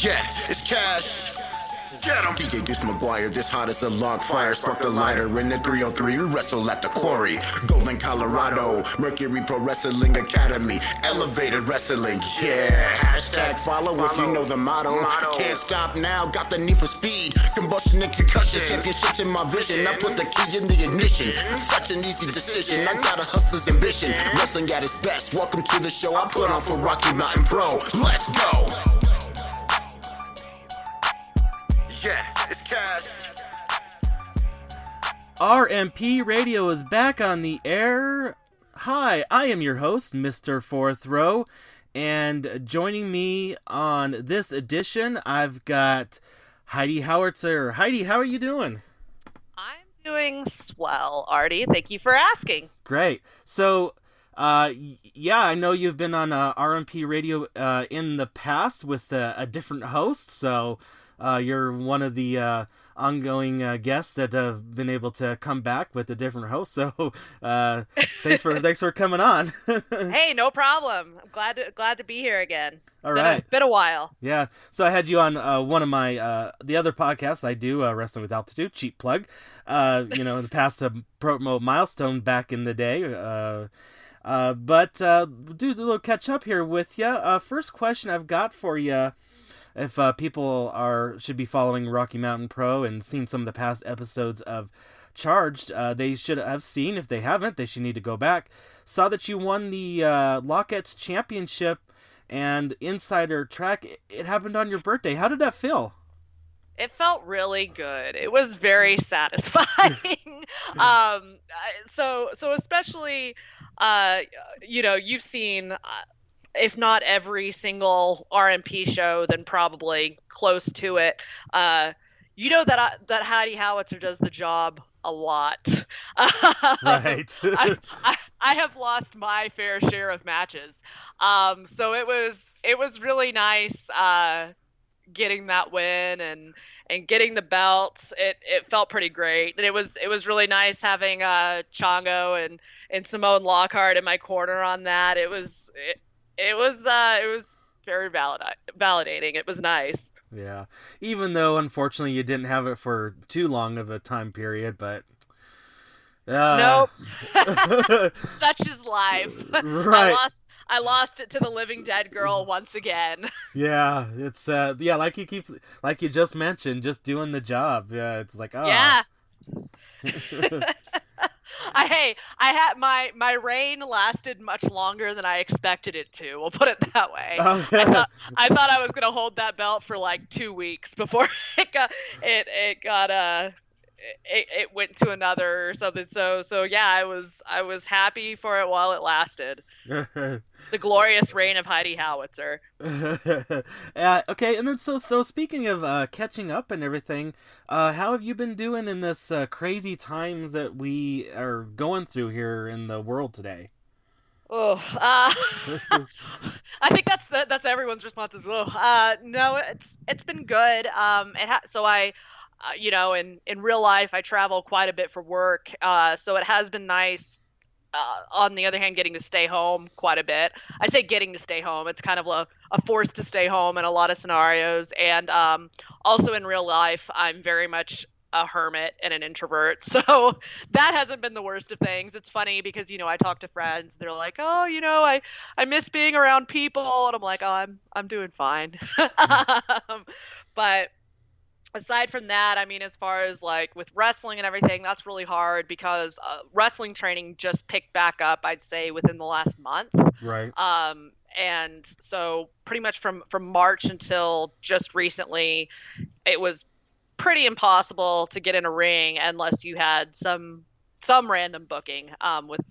Yeah, it's cash. Get him. DJ Deuce McGuire, this hot as a log fire. Spark the lighter in the 303. We wrestle at the quarry. Golden, Colorado. Mercury Pro Wrestling Academy. Elevated wrestling. Yeah. Hashtag follow if you know the motto. Can't stop now. Got the need for speed. Combustion and concussion. Championships in my vision. I put the key in the ignition. Such an easy decision. I got a hustler's ambition. Wrestling at its best. Welcome to the show I put on for Rocky Mountain Pro. Let's go. Yeah, it's cash. RMP Radio is back on the air. Hi, I am your host, Mr. Fourth Row, and joining me on this edition, I've got Heidi Howitzer. Heidi, how are you doing? I'm doing swell, Artie. Thank you for asking. Great. So, yeah, I know you've been on RMP Radio in the past with a different host, so you're one of the ongoing guests that have been able to come back with a different host. So thanks for coming on. Hey, no problem. I'm glad to be here again. It's been a while. Yeah. So I had you on one of my the other podcasts I do, Wrestling with Altitude, cheap plug. In the past promo Milestone back in the day. But do a little catch up here with you. First question I've got for you. If people should be following Rocky Mountain Pro and seen some of the past episodes of Charged, they should have seen. If they haven't, they should need to go back. Saw that you won the Lockett's Championship and Insider Track. It happened on your birthday. How did that feel? It felt really good. It was very satisfying. So especially, you've seen. If not every single RMP show, then probably close to it. That Heidi Howitzer does the job a lot. Right. I have lost my fair share of matches. So it was really nice getting that win and getting the belts. It felt pretty great, and it was really nice having Chongo and Simone Lockhart in my corner on that. It was very validating. It was nice. Yeah. Even though, unfortunately, you didn't have it for too long of a time period, but... Nope. Such is life. Right. I lost it to the Living Dead girl once again. Yeah. It's, like you just mentioned, just doing the job. Yeah, it's like, oh. Yeah. I had my reign lasted much longer than I expected it to. We'll put it that way. Oh, yeah. I thought I was gonna hold that belt for like 2 weeks before it went to another or something. So yeah, I was happy for it while it lasted. The glorious reign of Heidi Howitzer. Okay, and then so speaking of catching up and everything, how have you been doing in this crazy times that we are going through here in the world today? Oh, I think that's everyone's response as well. No, it's been good. In real life, I travel quite a bit for work, so it has been nice. On the other hand, getting to stay home quite a bit. I say getting to stay home. It's kind of a force to stay home in a lot of scenarios. And also in real life, I'm very much a hermit and an introvert. So that hasn't been the worst of things. It's funny because, I talk to friends. They're like, oh, I miss being around people. And I'm like, oh, I'm doing fine. But aside from that, I mean, as far as like with wrestling and everything, that's really hard because wrestling training just picked back up, I'd say, within the last month. Right. And so pretty much from March until just recently, it was pretty impossible to get in a ring unless you had some random booking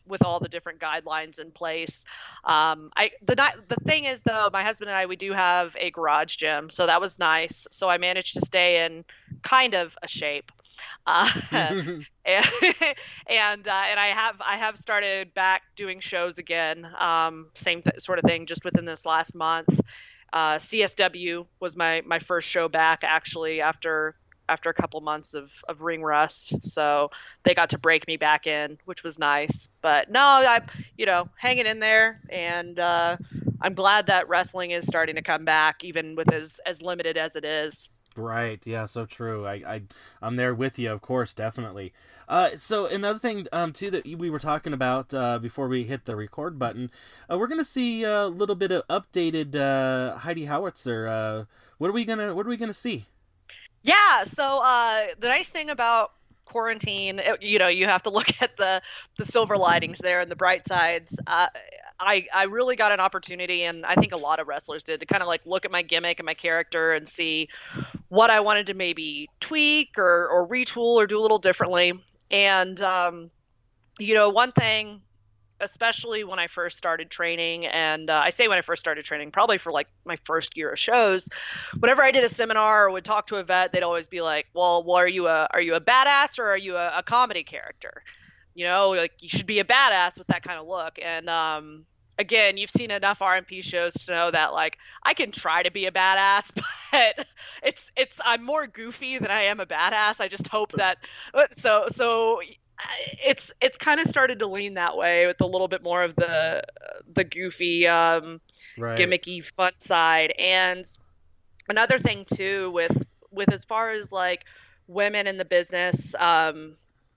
with all the different guidelines in place. The thing is, though, my husband and I, we do have a garage gym, so that was nice. So I managed to stay in kind of a shape. And I have started back doing shows again. Same sort of thing, just within this last month. CSW was my first show back, actually, after a couple months of ring rust. So they got to break me back in, which was nice. But no, I'm, hanging in there, and I'm glad that wrestling is starting to come back, even with as limited as it is. Right. Yeah. So true. I'm there with you. Of course. Definitely. So another thing, too, that we were talking about before we hit the record button, we're gonna see a little bit of updated Heidi Howitzer. What are we gonna see? Yeah. So the nice thing about quarantine, you have to look at the silver linings there and the bright sides. I really got an opportunity, and I think a lot of wrestlers did, to kind of like look at my gimmick and my character and see what I wanted to maybe tweak or retool or do a little differently. And one thing, especially when I first started training, and I say when I first started training, probably for like my first year of shows, whenever I did a seminar or would talk to a vet, they'd always be like, well, are you a badass or are you a comedy character? Like you should be a badass with that kind of look. And again, you've seen enough RMP shows to know that like I can try to be a badass, but I'm more goofy than I am a badass. I just hope that so it's kind of started to lean that way with a little bit more of the goofy, Right. gimmicky, fun side. And another thing too, with as far as like women in the business,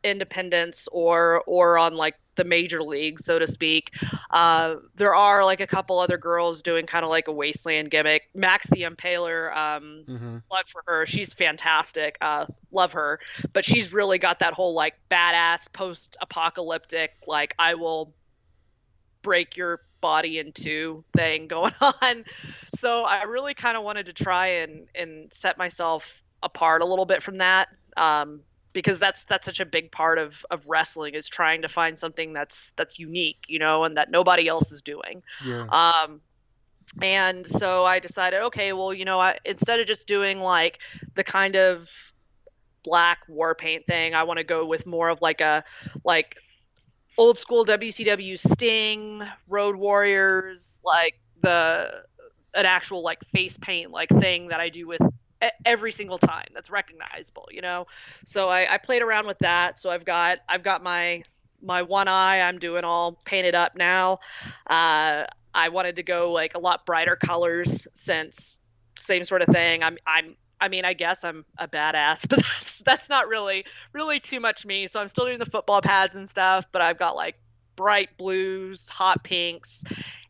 independents or on like the major league, so to speak, there are like a couple other girls doing kind of like a wasteland gimmick. Max the Impaler, plug for her, she's fantastic, love her, but she's really got that whole like badass post-apocalyptic, like I will break your body in two thing going on. So I really kind of wanted to try and set myself apart a little bit from that, because that's such a big part of wrestling, is trying to find something that's unique, and that nobody else is doing. Yeah. And so I decided, okay, well, instead of just doing like the kind of black war paint thing, I want to go with more of like a old school WCW Sting, Road Warriors, like an actual like face paint like thing that I do with every single time that's recognizable, So I played around with that. So I've got my one eye, I'm doing all painted up now. I wanted to go like a lot brighter colors, since same sort of thing. I guess I'm a badass, but that's not really too much me. So I'm still doing the football pads and stuff, but I've got like bright blues, hot pinks,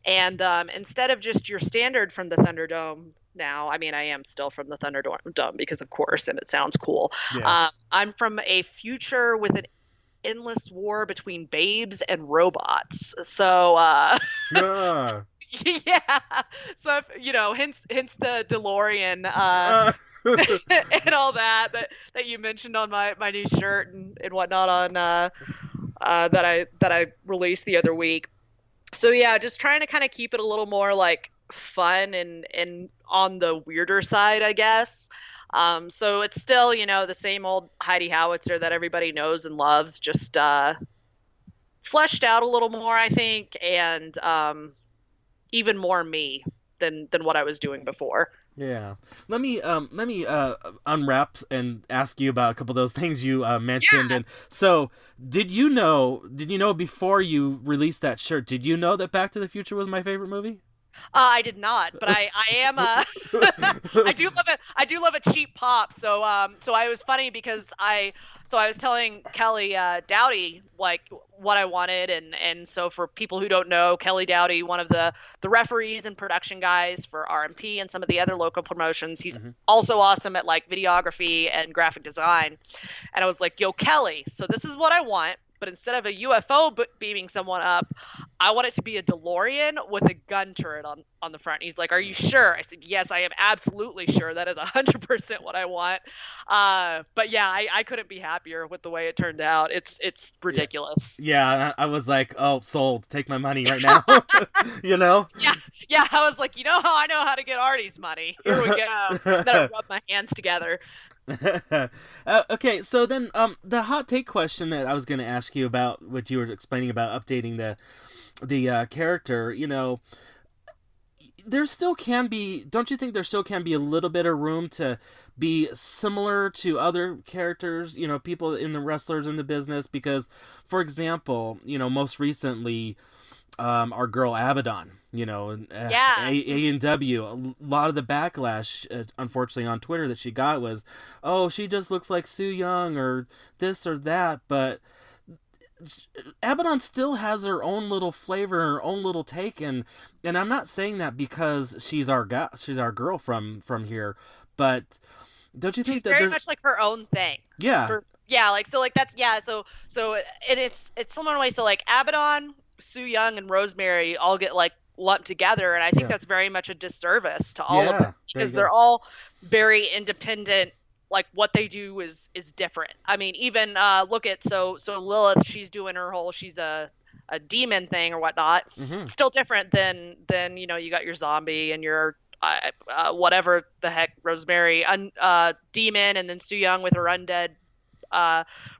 and instead of just your standard from the Thunderdome. Now, I am still from the Thunderdome because, of course, and it sounds cool. Yeah. I'm from a future with an endless war between babes and robots. So, Yeah. yeah. So, hence the DeLorean and all that you mentioned on my new shirt and whatnot on that I released the other week. So yeah, just trying to kind of keep it a little more like fun and on the weirder side, I guess. So it's still, the same old Heidi Howitzer that everybody knows and loves, just fleshed out a little more, I think, and even more me than what I was doing before. Yeah. Let me unwrap and ask you about a couple of those things you mentioned. Yeah. And so, did you know before you released that shirt, did you know that Back to the Future was my favorite movie? I did not, but I am I do love a cheap pop. So I was funny because I was telling Kelly Dowdy like what I wanted, and so for people who don't know, Kelly Dowdy, one of the referees and production guys for RMP and some of the other local promotions, he's also awesome at like videography and graphic design. And I was like, yo, Kelly, so this is what I want. But instead of a UFO beaming someone up, I want it to be a DeLorean with a gun turret on the front. He's like, are you sure? I said, yes, I am absolutely sure. That is 100% what I want. But yeah, I couldn't be happier with the way it turned out. It's ridiculous. Yeah, I was like, oh, sold. Take my money right now. Yeah. I was like, how I know how to get Artie's money. Here we go. Then I rub my hands together. Okay, so then the hot take question that I was going to ask you about, what you were explaining about updating the character, there still can be, don't you think there still can be a little bit of room to be similar to other characters, people in the wrestlers in the business? Because, for example, most recently, our girl Abaddon, Yeah. A&W. A lot of the backlash, unfortunately, on Twitter that she got was, oh, she just looks like Sue Young or this or that. But Abaddon still has her own little flavor, her own little take, and I'm not saying that because she's our girl from here, but don't you think She's that very there's much like her own thing. yeah. Yeah, like so like that's yeah, so and it's similar way, so like Abaddon, Sue Young, and Rosemary all get like lumped together, and I think Yeah. that's very much a disservice to all of Yeah, them there you because go. they're all very independent. Like what they do is different. I mean, even look at so Lilith, she's doing her whole she's a demon thing or whatnot. Mm-hmm. Still different than you got your zombie and your whatever the heck Rosemary demon, and then Sue Young with her undead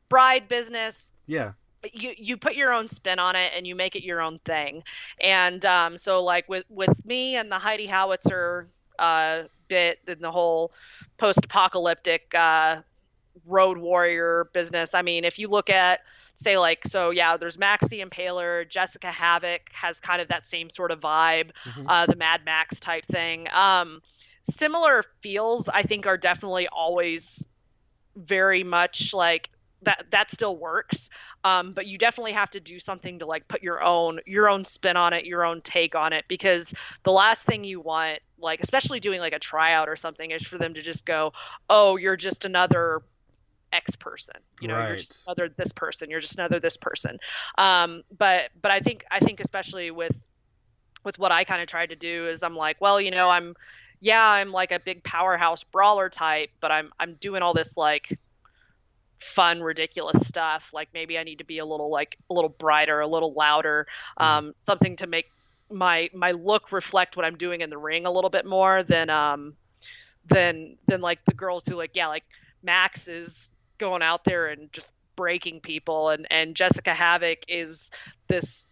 bride business. Yeah. You put your own spin on it and you make it your own thing. And so like with me and the Heidi Howitzer bit and the whole post-apocalyptic road warrior business, I mean, if you look at say like so yeah, there's Max the Impaler, Jessica Havoc has kind of that same sort of vibe, the Mad Max type thing. Similar feels I think are definitely always very much like that still works, but you definitely have to do something to like put your own spin on it, your own take on it, because the last thing you want, like especially doing like a tryout or something, is for them to just go, oh, you're just another X person, you're Right. just another this person, you're just another this person. But I think especially with what I kind of tried to do is I'm like, well, I'm like a big powerhouse brawler type, but I'm doing all this like fun, ridiculous stuff. Like maybe I need to be a little brighter, a little louder, something to make my look reflect what I'm doing in the ring a little bit more than like the girls who like Max is going out there and just breaking people, and Jessica Havoc is this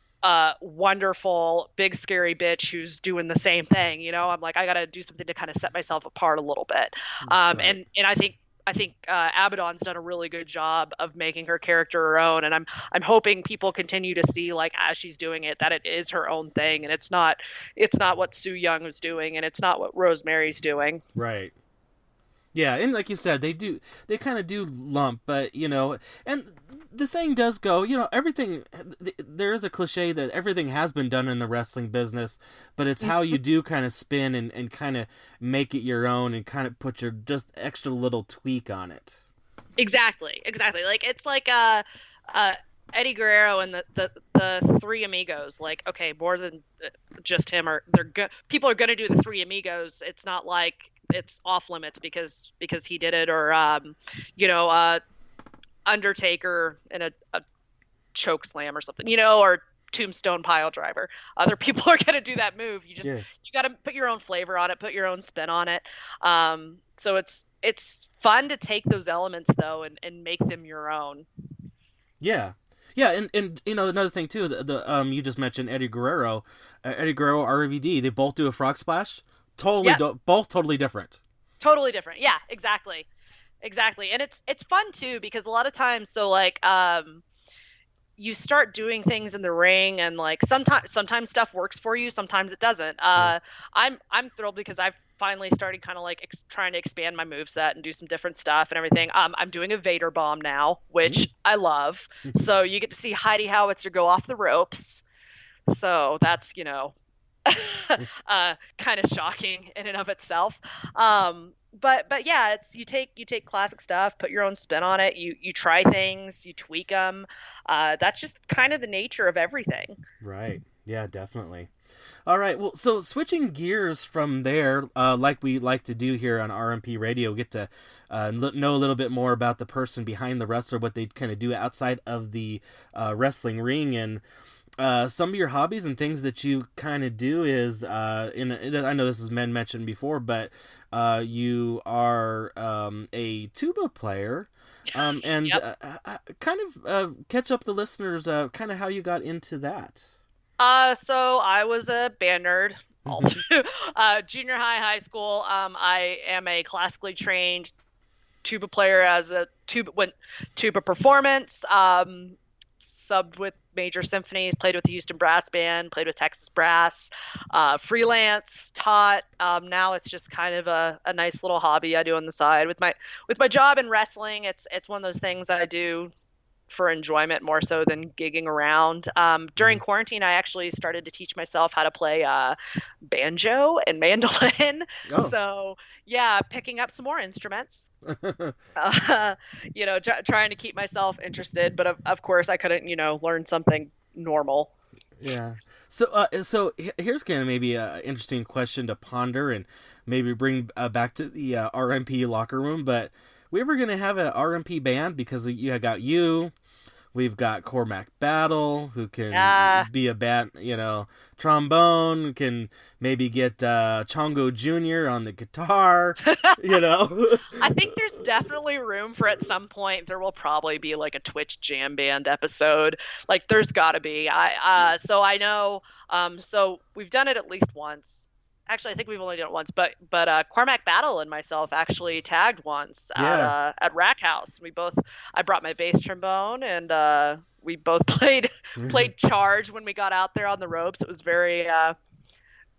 wonderful big scary bitch who's doing the same thing. I'm like, I gotta do something to kind of set myself apart a little bit. Right. And I think Abaddon's done a really good job of making her character her own, and I'm hoping people continue to see, like, as she's doing it, that it is her own thing, and it's not what Sue Young is doing, and it's not what Rosemary's doing. Right. Yeah, and like you said, they kind of do lump, but and the saying does go, everything. There is a cliche that everything has been done in the wrestling business, but it's how you do kind of spin and kind of make it your own and kind of put your just extra little tweak on it. Exactly. Like it's like Eddie Guerrero and the Three Amigos. Like, okay, more than just him, or people are gonna do the Three Amigos. It's not like it's off limits because he did it, or Undertaker in a choke slam or something, or Tombstone pile driver. Other people are gonna do that move. You got to put your own flavor on it, put your own spin on it. So it's fun to take those elements though and make them your own. Yeah. Yeah, and another thing too, the you just mentioned Eddie Guerrero, RVD. They both do a frog splash. Both totally different. Totally different. Yeah, exactly. And it's fun too because a lot of times, so like you start doing things in the ring, and like sometimes stuff works for you, sometimes it doesn't. I'm thrilled because I've finally started kind of like trying to expand my moveset and do some different stuff and everything. I'm doing a Vader bomb now, which I love. So you get to see Heidi Howitzer go off the ropes. So that's kind of shocking in and of itself. But yeah, it's you take classic stuff, put your own spin on it. You try things, you tweak them. That's just kind of the nature of everything. Right. Yeah, definitely. All right. Well, so switching gears from there, like we like to do here on RMP Radio, get to know a little bit more about the person behind the wrestler, what they kind of do outside of the wrestling ring, and some of your hobbies and things that you kind of do is, I know this has been mentioned before, but you are a tuba player, and Yep. kind of catch up the listeners, kind of how you got into that. So I was a band nerd all through junior high school. I am a classically trained tuba player as a tuba performance, subbed with major symphonies, played with the Houston Brass Band, played with Texas Brass, freelance, taught. Now it's just kind of a nice little hobby I do on the side with my job in wrestling. It's one of those things I do for enjoyment more so than gigging around. During quarantine, I actually started to teach myself how to play banjo and mandolin. Oh. So yeah, picking up some more instruments. Trying to keep myself interested, but of course I couldn't, learn something normal. Yeah. So here's kind of maybe an interesting question to ponder and maybe bring back to the RMP locker room. But we ever gonna have an RMP band? Because you got you. We've got Cormac Battle, who can be a band, trombone, can maybe get Chongo Jr. on the guitar, I think there's definitely room for at some point there will probably be like a Twitch jam band episode. Like there's got to be. So I know. So we've done it at least once. Actually, I think we've only done it once, but Cormac Battle and myself actually tagged once at Rack House. I brought my bass trombone and we both played Charge when we got out there on the ropes. It was very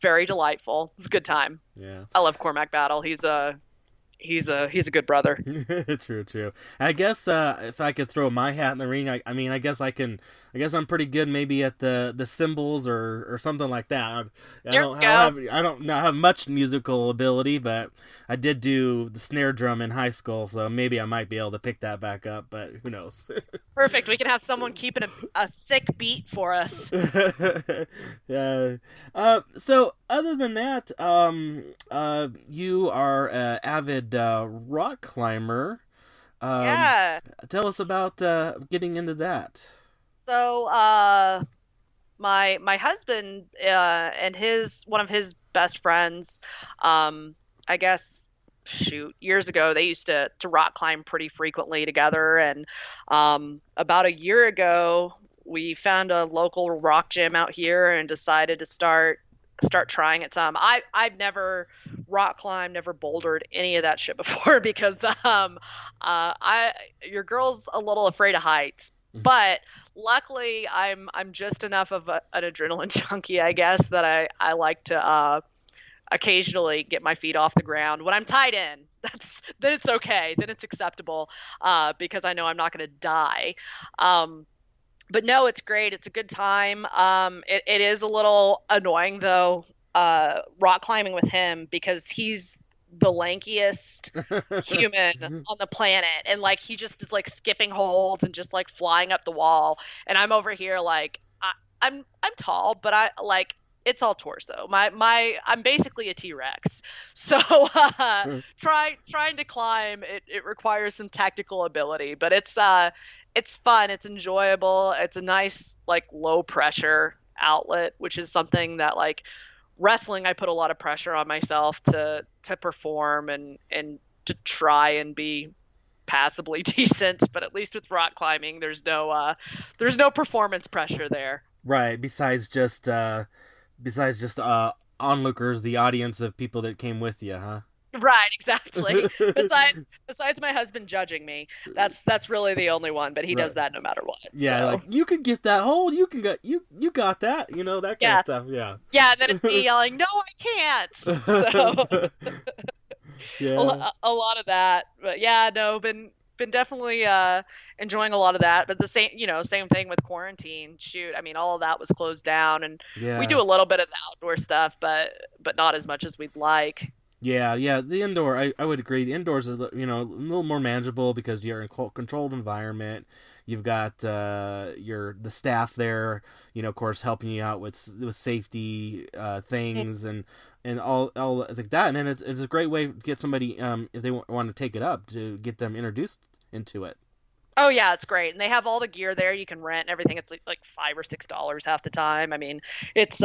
very delightful. It was a good time. Yeah, I love Cormac Battle. He's a good brother. True. I guess if I could throw my hat in the ring, I guess I'm pretty good maybe at the cymbals or something like that. I don't have much musical ability, but I did do the snare drum in high school, so maybe I might be able to pick that back up, but who knows. Perfect. We can have someone keeping a sick beat for us. Yeah. So other than that, you are an avid rock climber. Yeah. Tell us about getting into that. So, my husband and one of his best friends, I guess, years ago, they used to rock climb pretty frequently together. And about a year ago, we found a local rock gym out here and decided to start trying it some. I've never rock climbed, never bouldered, any of that shit before because your girl's a little afraid of heights. But luckily, I'm just enough of an adrenaline junkie, I guess, that I like to occasionally get my feet off the ground when I'm tied in. Then it's okay. Then it's acceptable because I know I'm not going to die. But no, it's great. It's a good time. It is a little annoying though, rock climbing with him because he's the lankiest human on the planet, and like he just is like skipping holds and just like flying up the wall, and I'm over here like I'm tall, but I like it's all torso. I'm basically a T-Rex. So trying to climb it requires some tactical ability, but it's fun, it's enjoyable, it's a nice like low pressure outlet, which is something that like wrestling, I put a lot of pressure on myself to perform and to try and be passably decent. But at least with rock climbing, there's no performance pressure there. Right. Besides just onlookers, the audience of people that came with you, huh? Right, exactly. Besides my husband judging me, that's really the only one. But he does that no matter what. Yeah, so. Like you could get that hold. You can get you got that. That kind of stuff. Yeah. Yeah, and then it's me yelling, "No, I can't." So yeah, a lot of that. But yeah, no, been definitely enjoying a lot of that. But the same thing with quarantine. Shoot, I mean, all of that was closed down, and we do a little bit of the outdoor stuff, but not as much as we'd like. Yeah, the indoor, I would agree. The indoors is, a little more manageable because you're in a controlled environment. You've got the staff there, of course, helping you out with safety things and all like that. And then it's a great way to get somebody, if they want to take it up, to get them introduced into it. Oh yeah, it's great, and they have all the gear there. You can rent and everything. It's like $5 or $6 half the time. I mean, it's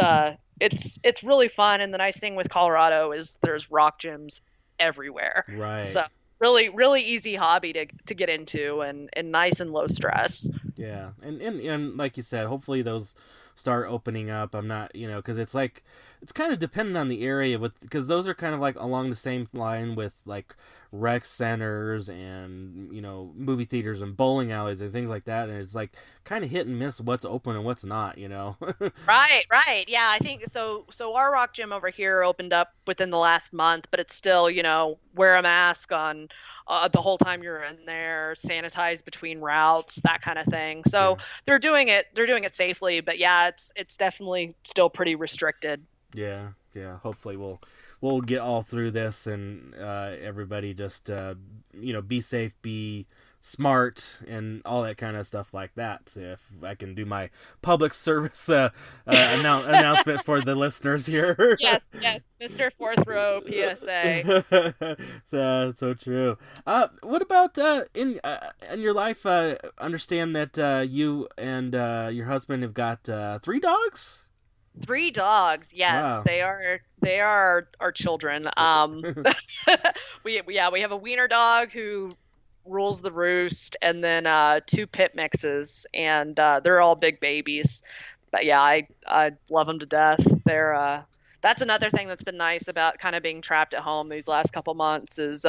really fun. And the nice thing with Colorado is there's rock gyms everywhere. Right. So really, really easy hobby to get into, and nice and low stress. Yeah, and like you said, hopefully those start opening up. I'm not, because it's like it's kind of dependent on the area because those are kind of like along the same line with like rec centers and movie theaters and bowling alleys and things like that. And it's like kind of hit and miss what's open and what's not. Right. Yeah, I think so. So our rock gym over here opened up within the last month, but it's still, wear a mask on the whole time you're in there, sanitize between routes, that kind of thing. So Yeah. they're doing it safely, but yeah, it's definitely still pretty restricted. Yeah. Hopefully we'll get all through this and everybody just be safe, be smart, and all that kind of stuff like that. So if I can do my public service announcement for the listeners here. Yes, Mr. Fourth Row PSA. So true. What about in your life? Understand that you and your husband have got 3 dogs. 3 dogs. Yes, Wow. They are our children. We have a wiener dog who rules the roost, and then 2 pit mixes, and they're all big babies. But yeah, I love them to death. That's another thing that's been nice about kind of being trapped at home these last couple months is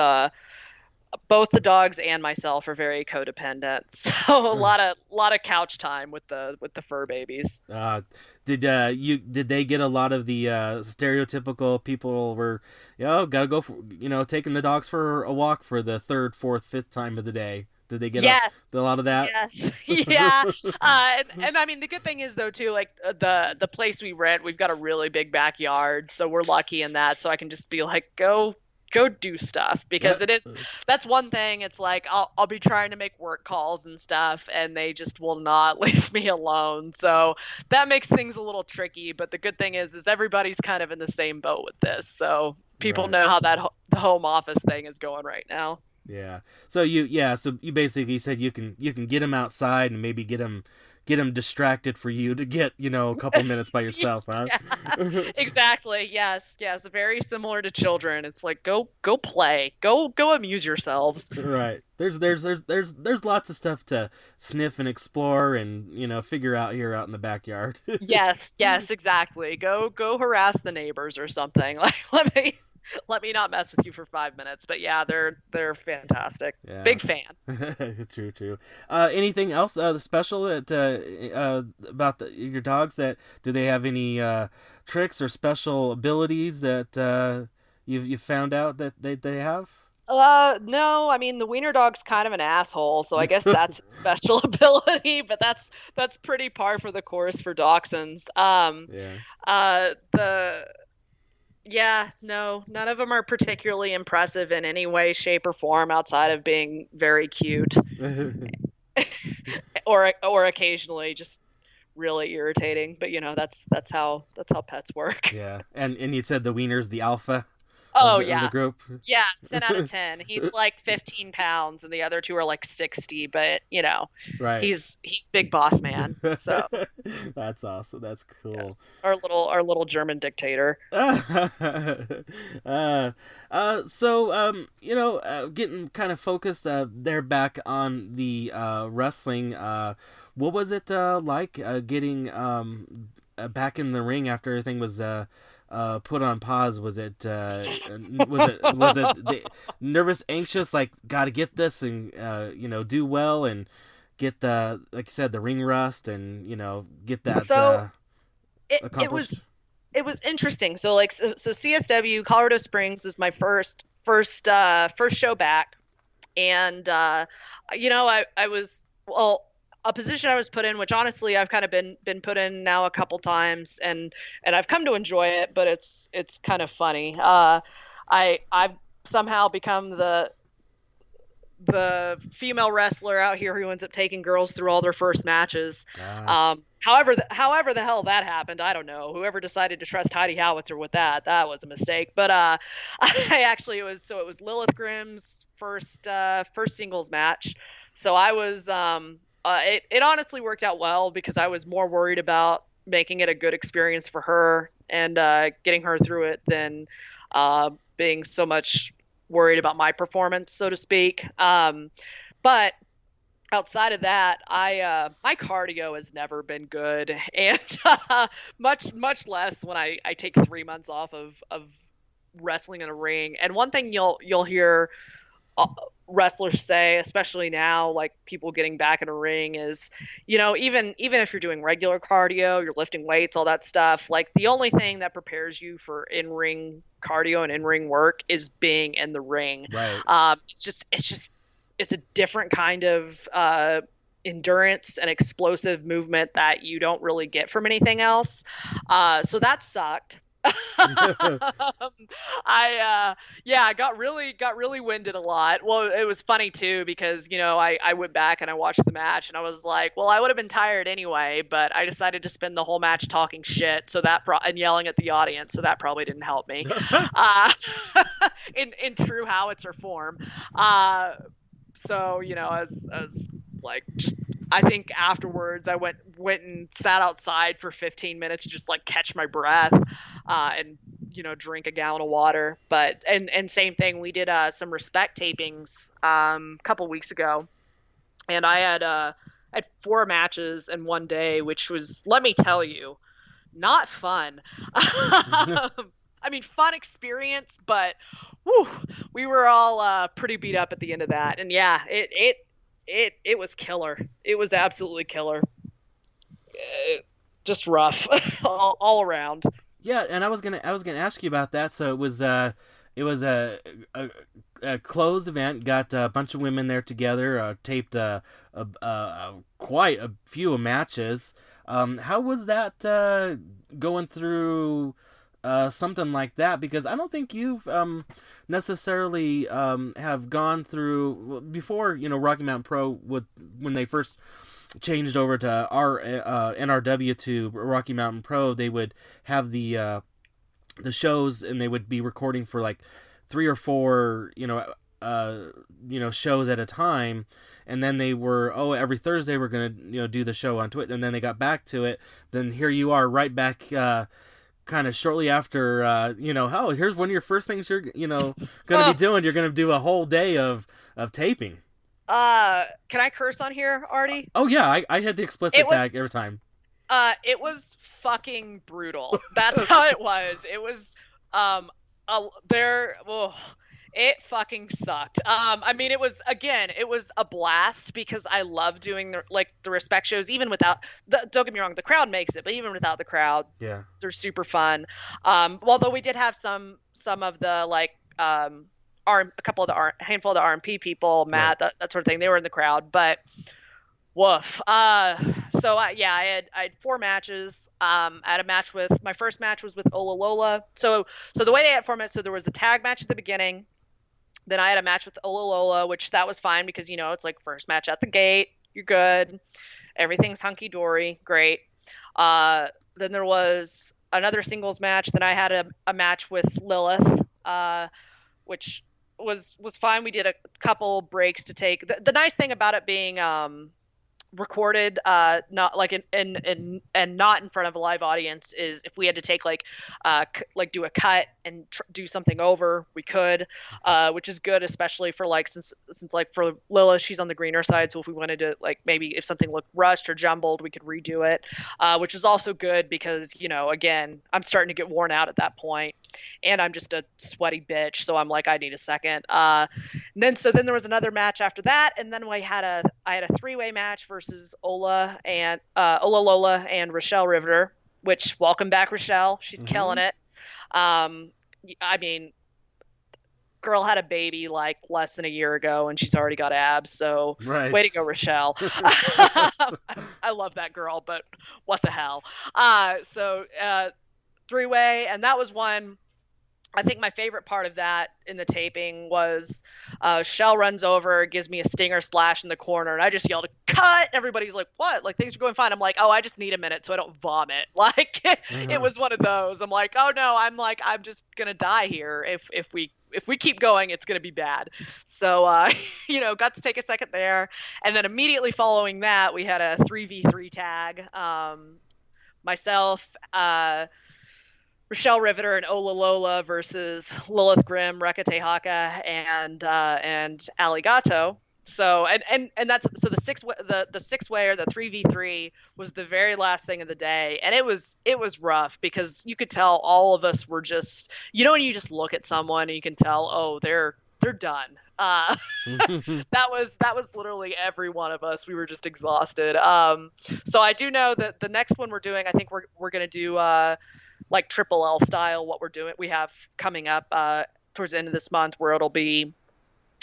both the dogs and myself are very codependent. So a lot of couch time with the fur babies. Did they get a lot of the stereotypical people were gotta go for taking the dogs for a walk for the 3rd, 4th, 5th time of the day? Did they get a lot of that? Yes. Yeah. And I mean, the good thing is though too, like the place we rent, we've got a really big backyard, so we're lucky in that. So I can just be like, go do stuff, because that's one thing. It's like I'll be trying to make work calls and stuff, and they just will not leave me alone. So that makes things a little tricky. But the good thing is everybody's kind of in the same boat with this. So people know how the home office thing is going right now. Yeah. So you basically said you can get them outside and maybe get them distracted for you to get a couple minutes by yourself, huh? Yeah, exactly. Yes. Very similar to children. It's like go play, go amuse yourselves. Right. There's lots of stuff to sniff and explore and figure out here out in the backyard. Yes, exactly. Go harass the neighbors or something. Like let me not mess with you for 5 minutes. But yeah, they're fantastic. Yeah. Big fan. True. Anything else special that about your dogs? Do they have any tricks or special abilities that you've found out that they have? No, I mean the wiener dog's kind of an asshole, so I guess that's a special ability, but that's pretty par for the course for dachshunds. No, none of them are particularly impressive in any way, shape, or form outside of being very cute, or occasionally just really irritating. But that's how pets work. Yeah, and you said the wiener's the alpha. Oh, of the group. Yeah, 10 out of 10. He's like 15 pounds, and the other 2 are like 60. But right. He's big boss man. So that's awesome. That's cool. Yes. Our little German dictator. Getting kind of focused there back on the wrestling. What was it like getting back in the ring after everything was put on pause? Was it the nervous, anxious, like gotta get this and do well and get the, like you said, the ring rust and get that accomplished? It was interesting. So CSW Colorado Springs was my first show back, and I was a position I was put in, which honestly I've kind of been put in now a couple times, and I've come to enjoy it, but it's kind of funny. I've somehow become the female wrestler out here who ends up taking girls through all their first matches. However the hell that happened, I don't know. Whoever decided to trust Heidi Howitzer with that was a mistake. But I actually it was Lilith Grimm's first singles match. So I was it honestly worked out well because I was more worried about making it a good experience for her and getting her through it than being so much worried about my performance, so to speak. But outside of that, I my cardio has never been good, and much less when I take 3 months off of wrestling in a ring. And one thing you'll hear uh, wrestlers say, especially now, like people getting back in a ring, is, even if you're doing regular cardio, you're lifting weights, all that stuff, like the only thing that prepares you for in-ring cardio and in-ring work is being in the ring. Right. It's a different kind of endurance and explosive movement that you don't really get from anything else. So that sucked. I got really winded a lot. Well, it was funny too, because I went back and I watched the match and I was like, well, I would have been tired anyway, but I decided to spend the whole match talking shit, and yelling at the audience, so that probably didn't help me. In true Howitzer form. So as like, just, I think afterwards I went and sat outside for 15 minutes to just like catch my breath, and drink a gallon of water. But and same thing, we did some respect tapings a couple weeks ago, and I had 4 matches in one day, which was, let me tell you, not fun. I mean, fun experience, but whew, we were all pretty beat up at the end of that. And yeah, it was killer. It was absolutely killer. Just rough all around. Yeah, and I was gonna ask you about that. So it was a closed event. Got a bunch of women there together. Taped quite a few matches. How was that going through something like that? Because I don't think you've necessarily have gone through before. Rocky Mountain Pro when they first changed over to our NRW to Rocky Mountain Pro, they would have the shows, and they would be recording for like 3 or 4 shows at a time, and then they were every Thursday we're gonna do the show on Twitch, and then they got back to it. Then here you are right back. Kind of shortly after, here's one of your first things you're, going to be doing. You're going to do a whole day of taping. Can I curse on here, Artie? Oh yeah, I had the explicit tag every time. It was fucking brutal. That's how it was. It was, it fucking sucked. I mean, it was a blast, because I love doing the respect shows, even without don't get me wrong, the crowd makes it, but even without the crowd, yeah, they're super fun. Although we did have some of the handful of the RMP people, Matt, right, that sort of thing, they were in the crowd, but woof. I had 4 matches. I had a match my first match was with Ola Lola. So the way they had formats, so there was a tag match at the beginning. Then I had a match with Ola Lola, which that was fine, because it's like first match at the gate, you're good, everything's hunky dory, great. Then there was another singles match. Then I had a match with Lilith, which was fine. We did a couple breaks to take. The nice thing about it being recorded, not like and not in front of a live audience, is if we had to take do a cut and do something over, we could, which is good, especially for since for Lila, she's on the greener side, so if we wanted to maybe if something looked rushed or jumbled, we could redo it, which is also good, because again, I'm starting to get worn out at that point, and I'm just a sweaty bitch, so I'm like, I need a second. Then there was another match after that, and then I had a 3-way match versus Ola Lola and Rochelle Riveter, which, welcome back, Rochelle. She's killing it. I mean, girl had a baby less than a year ago, and she's already got abs, so right. Way to go, Rochelle. I love that girl, but what the hell. 3-way, and that was one. I think my favorite part of that in the taping was Shell runs over, gives me a stinger splash in the corner, and I just yelled, "Cut!" Everybody's like, "What?" Things are going fine. I'm like, "Oh, I just need a minute so I don't vomit." It was one of those. I'm like, "Oh no," I'm just gonna die here. If we keep going, it's gonna be bad. So got to take a second there, and then immediately following that, we had a 3v3 tag. Myself, Rochelle Riveter and Ola Lola versus Lilith Grimm, Rekka Tehaka, and Aligato. So and that's so the six way or the 3v3 was the very last thing of the day, and it was rough because you could tell all of us were just, when you just look at someone and you can tell, oh, they're done. That was literally every one of us. We were just exhausted. So I do know that the next one we're doing, I think we're gonna do like Triple L style. What we have coming up towards the end of this month, where it'll be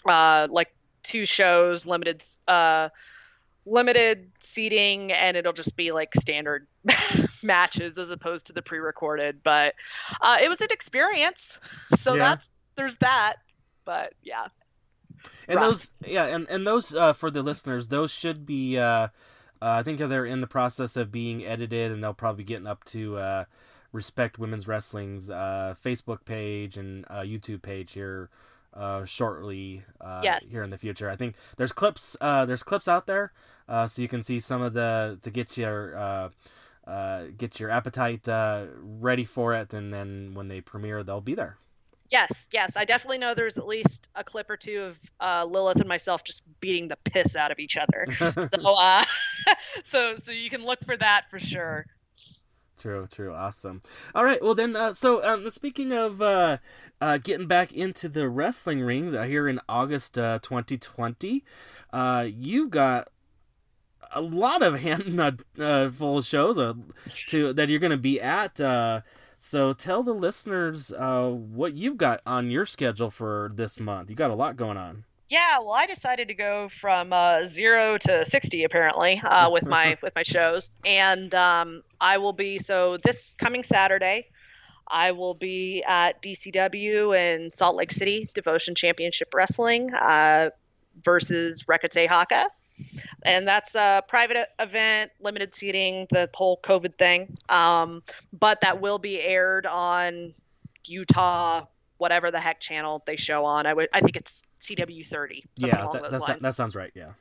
like 2 shows, limited seating, and it'll just be like standard matches as opposed to the pre-recorded. But it was an experience, so there's that. But yeah. And rough. those for the listeners, those should be I think they're in the process of being edited, and they'll probably be getting up to Respect Women's Wrestling's Facebook page and YouTube page here shortly. Yes. Here in the future. I think there's clips out there, so you can see some of to get your appetite ready for it, and then when they premiere, they'll be there. Yes. I definitely know there's at least a clip or two of Lilith and myself just beating the piss out of each other. So you can look for that for sure. True. Awesome. All right. Well, then, speaking of getting back into the wrestling rings here in August 2020, you've got a lot of full shows that you're going to be at. So tell the listeners what you've got on your schedule for this month. You got a lot going on. Yeah, well, I decided to go from 0 to 60 apparently with my shows, and I will be this coming Saturday. I will be at DCW in Salt Lake City, Devotion Championship Wrestling versus Rekate Haka. And that's a private event, limited seating, the whole COVID thing. But that will be aired on Utah, whatever the heck channel they show on. I think it's CW30. That sounds right. Yeah.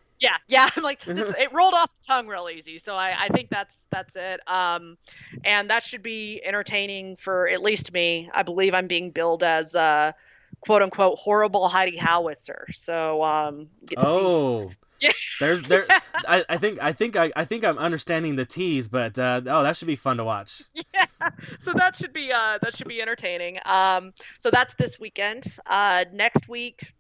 Yeah. I'm like, it rolled off the tongue real easy. So I think that's it. And that should be entertaining for at least me. I believe I'm being billed as quote unquote horrible Heidi Howitzer. So get to see. Yeah. I think I'm understanding the tease, but that should be fun to watch. Yeah, so that should be entertaining. So that's this weekend. Next week,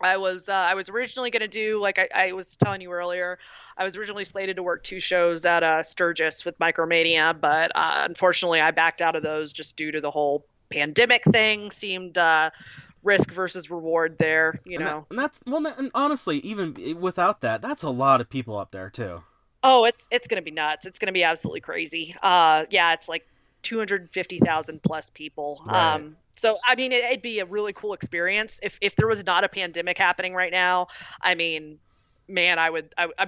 I was originally going to do, like I was telling you earlier, I was originally slated to work 2 shows at Sturgis with Micromania, but unfortunately I backed out of those just due to the whole pandemic thing. Seemed risk versus reward there, and honestly, even without that, that's a lot of people up there too. Oh, it's going to be nuts. It's going to be absolutely crazy. It's like 250,000 plus people. Right. So I mean, it'd be a really cool experience if there was not a pandemic happening right now. I mean, man, I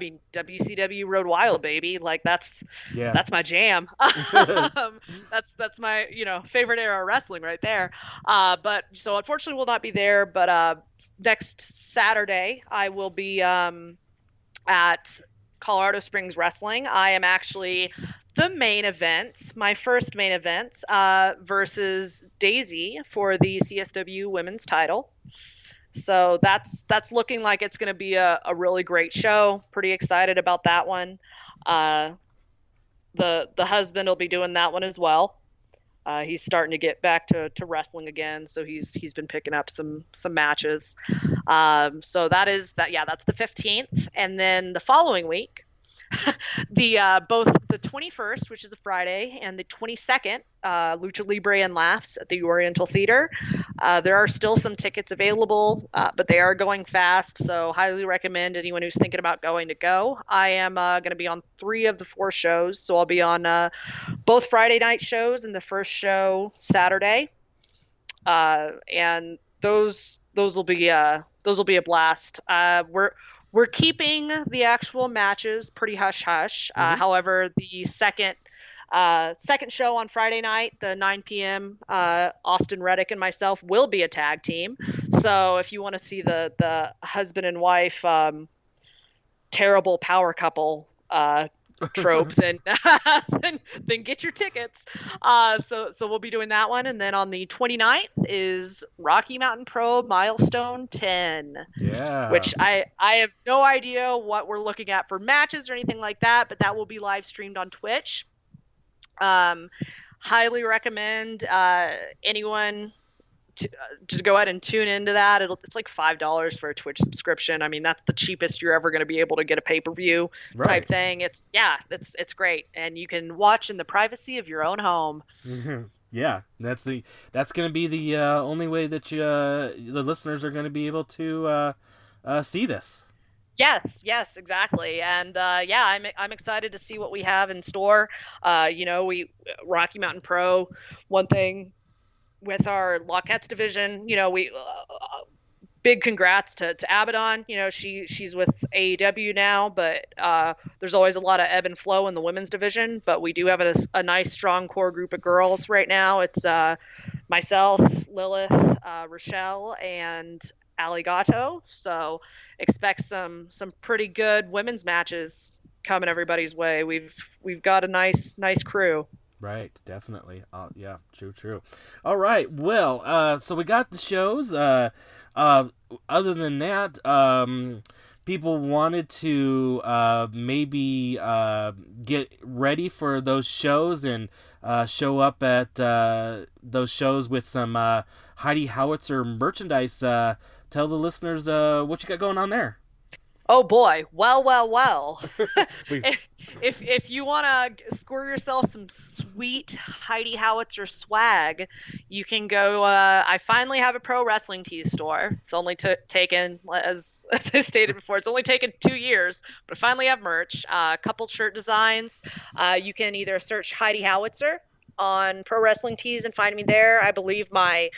mean, WCW Road Wild, baby. Like that's my jam. That's my, favorite era of wrestling right there. But so unfortunately we'll not be there, but next Saturday I will be at Colorado Springs Wrestling. I am actually the main event, my first main event, versus Daisy for the CSW women's title. So that's looking like it's going to be a really great show. Pretty excited about that one. The husband will be doing that one as well. He's starting to get back to wrestling again, so he's been picking up some matches. So that's the 15th, and then the following week, both the 21st, which is a Friday, and the 22nd, Lucha Libre and Laughs at the Oriental Theater. There are still some tickets available, but they are going fast, so highly recommend anyone who's thinking about going to go. I am going to be on 3 of the 4 shows, so I'll be on both Friday night shows and the first show Saturday, and those will be a blast. We're keeping the actual matches pretty hush-hush. However, the second show on Friday night, the 9 p.m., Austin Reddick and myself will be a tag team. So if you want to see the husband and wife terrible power couple trope, then then get your tickets. So we'll be doing that one, and then on the 29th is Rocky Mountain Pro Milestone 10. Yeah. Which I have no idea what we're looking at for matches or anything like that, but that will be live streamed on Twitch. Highly recommend anyone to just go ahead and tune into that. It's like $5 for a Twitch subscription. I mean, that's the cheapest you're ever going to be able to get a pay-per-view type thing. It's great, and you can watch in the privacy of your own home. Mm-hmm. Yeah, that's going to be the only way that the listeners are going to be able to see this. Yes, exactly. And I'm excited to see what we have in store. We Rocky Mountain Pro, one thing with our Lockettes division, we big congrats to Abaddon. She's with AEW now, but there's always a lot of ebb and flow in the women's division. But we do have a nice, strong core group of girls right now. It's myself, Lilith, Rochelle, and Aligato. So expect some pretty good women's matches coming everybody's way. We've got a nice crew. Right, definitely. Yeah, true. All right, well, so we got the shows. Other than that, people wanted to maybe get ready for those shows and show up at those shows with some Heidi Howitzer merchandise. Tell the listeners what you got going on there. Oh boy, well. if you want to score yourself some sweet Heidi Howitzer swag, you can go. I finally have a pro wrestling tees store. It's only taken, as I stated before, it's only taken 2 years, but I finally have merch. A couple shirt designs. You can either search Heidi Howitzer on Pro Wrestling Tees and find me there. I believe my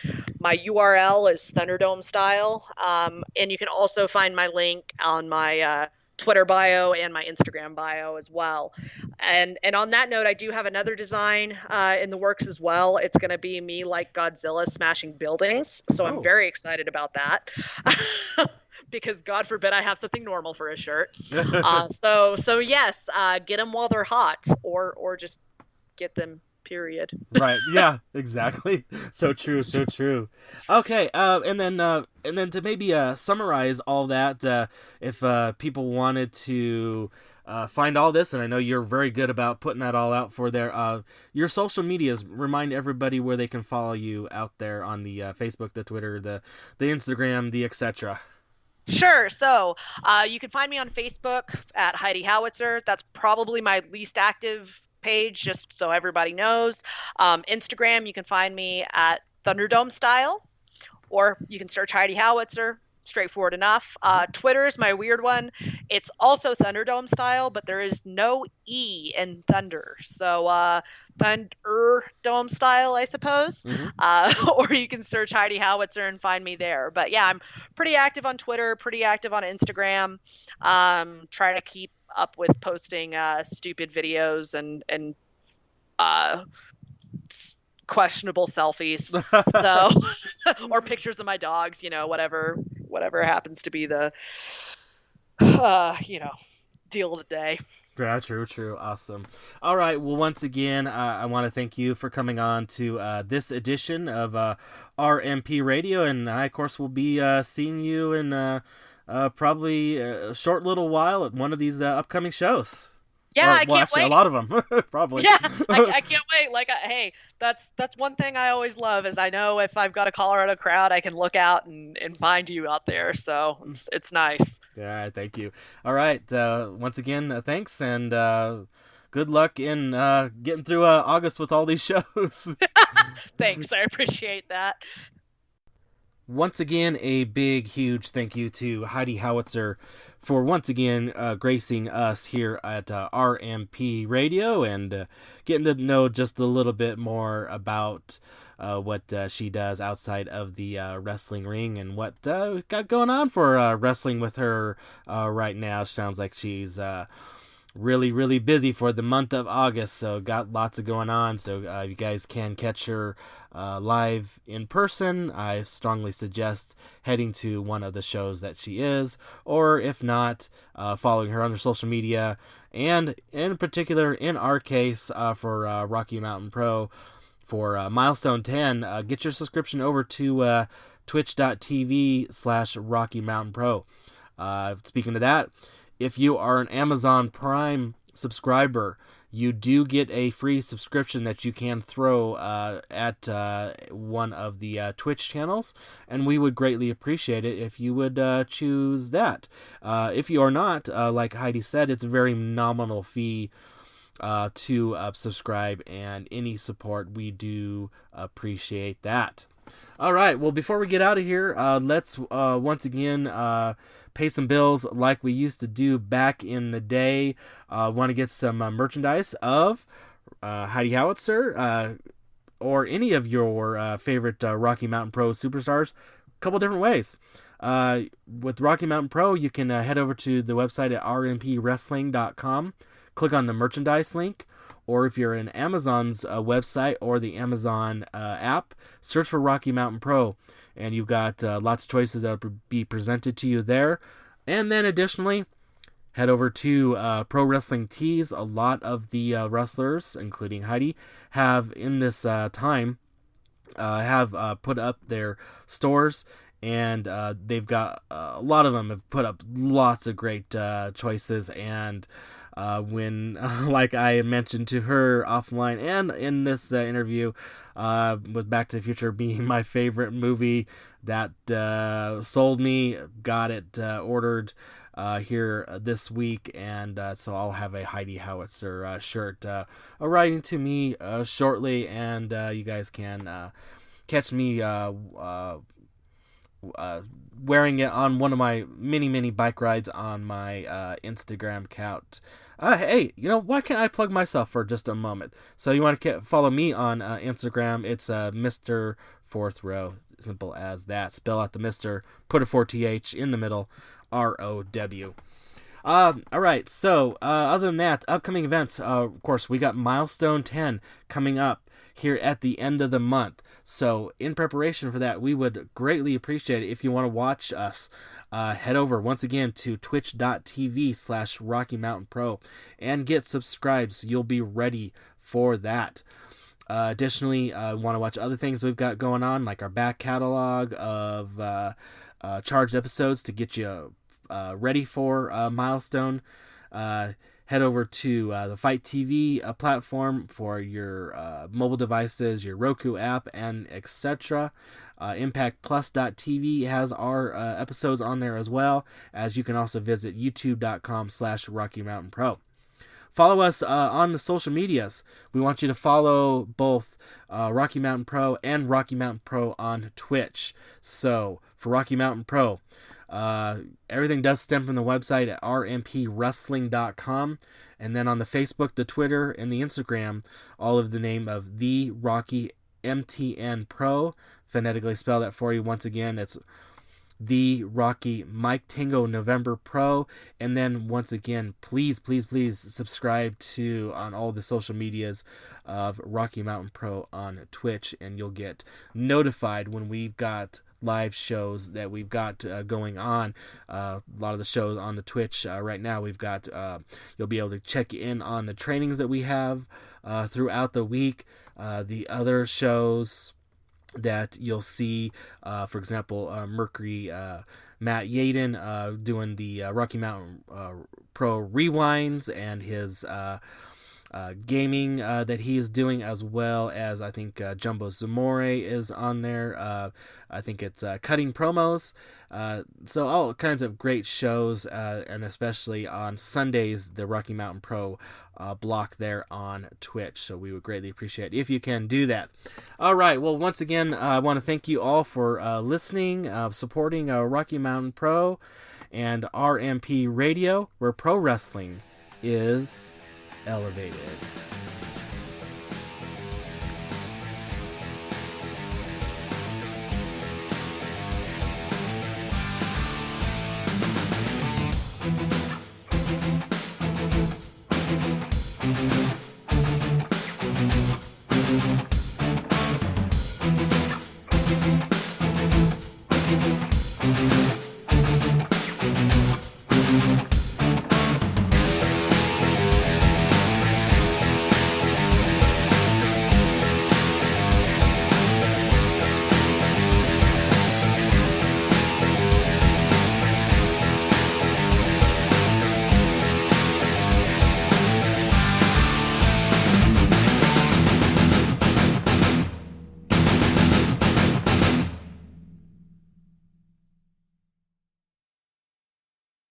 URL is Thunderdome Style, and you can also find my link on my Twitter bio and my Instagram bio as well. And on that note, I do have another design in the works as well. It's going to be me like Godzilla smashing buildings, so I'm very excited about that. Because God forbid I have something normal for a shirt. So yes, get them while they're hot, or just get them. Period. Right. Yeah. Exactly. So true. Okay. And then to maybe summarize all that, if people wanted to find all this, and I know you're very good about putting that all out for your social medias. Remind everybody where they can follow you out there on the Facebook, the Twitter, the Instagram, the etc. Sure. So you can find me on Facebook at Heidi Howitzer. That's probably my least active page, just so everybody knows. Instagram, you can find me at Thunderdome Style, or you can search Heidi Howitzer. Straightforward enough. Twitter is my weird one. It's also Thunderdome Style, but there is no E in Thunder. So Thunderdome Style, I suppose. Mm-hmm. Or you can search Heidi Howitzer and find me there. But yeah, I'm pretty active on Twitter, pretty active on Instagram. Try to keep up with posting stupid videos and questionable selfies, so or pictures of my dogs, whatever happens to be the deal of the day. Yeah, true. Awesome. All right. Well, once again, I want to thank you for coming on to this edition of RMP Radio, and I, of course, will be seeing you in probably a short little while at one of these upcoming shows. Yeah, I can't wait. A lot of them, probably. Yeah, I can't wait. Hey, that's one thing I always love is I know if I've got a Colorado crowd, I can look out and find you out there. So it's nice. Yeah, thank you. All right. Once again, thanks, and good luck in getting through August with all these shows. Thanks, I appreciate that. Once again, a big, huge thank you to Heidi Howitzer for once again gracing us here at RMP Radio and getting to know just a little bit more about what she does outside of the wrestling ring and what we've got going on for wrestling with her right now. Sounds like she's really, really busy for the month of August, so got lots of going on. So you guys can catch her live in person. I strongly suggest heading to one of the shows that she is, or if not, following her on her social media. And in particular, in our case, for Rocky Mountain Pro, for Milestone 10, get your subscription over to twitch.tv/Rocky Mountain Pro. Speaking of that, if you are an Amazon Prime subscriber, you do get a free subscription that you can throw at one of the Twitch channels, and we would greatly appreciate it if you would choose that. If you are not, like Heidi said, it's a very nominal fee to subscribe, and any support, we do appreciate that. All right, well, before we get out of here, let's once again pay some bills like we used to do back in the day. Want to get some merchandise of Heidi Howitzer or any of your favorite Rocky Mountain Pro superstars? A couple different ways. With Rocky Mountain Pro, you can head over to the website at rmpwrestling.com, click on the merchandise link, or if you're in Amazon's website or the Amazon app, search for Rocky Mountain Pro, and you've got lots of choices that will be presented to you there. And then additionally, head over to Pro Wrestling Tees. A lot of the wrestlers, including Heidi, have in this time have put up their stores, and they've got a lot of them have put up lots of great choices. And when, like I mentioned to her offline and in this interview, with Back to the Future being my favorite movie, that sold me, got it ordered here this week, and so I'll have a Heidi Howitzer shirt arriving to me shortly, and you guys can catch me wearing it on one of my many bike rides on my Instagram account. Hey, why can't I plug myself for just a moment? So you want to follow me on Instagram? It's Mr. Fourth Row. Simple as that. Spell out the Mr. Put a 4th in the middle. ROW. All right. So other than that, upcoming events. Of course, we got Milestone 10 coming up here at the end of the month. So in preparation for that, we would greatly appreciate it if you want to watch us. Head over once again to twitch.tv/Rocky Mountain Pro and get subscribed so you'll be ready for that. Additionally, want to watch other things we've got going on, like our back catalog of charged episodes to get you ready for Milestone. Head over to the Fight TV platform for your mobile devices, your Roku app, and etc. ImpactPlus.tv has our episodes on there as well, as you can also visit youtube.com/Rocky Mountain Pro. Follow us on the social medias. We want you to follow both Rocky Mountain Pro and Rocky Mountain Pro on Twitch. So for Rocky Mountain Pro, everything does stem from the website at rmpwrestling.com, and then on the Facebook, the Twitter, and the Instagram, all of the name of The Rocky MTN Pro. Phonetically spell that for you once again. It's The Rocky Mike Tango November Pro. And then once again, please subscribe to on all the social medias of Rocky Mountain Pro on Twitch, and you'll get notified when we've got live shows that we've got going on. A lot of the shows on the Twitch right now, we've got you'll be able to check in on the trainings that we have throughout the week. The other shows that you'll see, for example, Mercury Matt Yaden doing the Rocky Mountain Pro rewinds and his gaming that he is doing, as well as I think Jumbo Zamore is on there. I think it's cutting promos. So all kinds of great shows, and especially on Sundays, the Rocky Mountain Pro block there on Twitch. So we would greatly appreciate it if you can do that. All right. Well, once again, I want to thank you all for listening, supporting Rocky Mountain Pro and RMP Radio, where pro wrestling is elevated.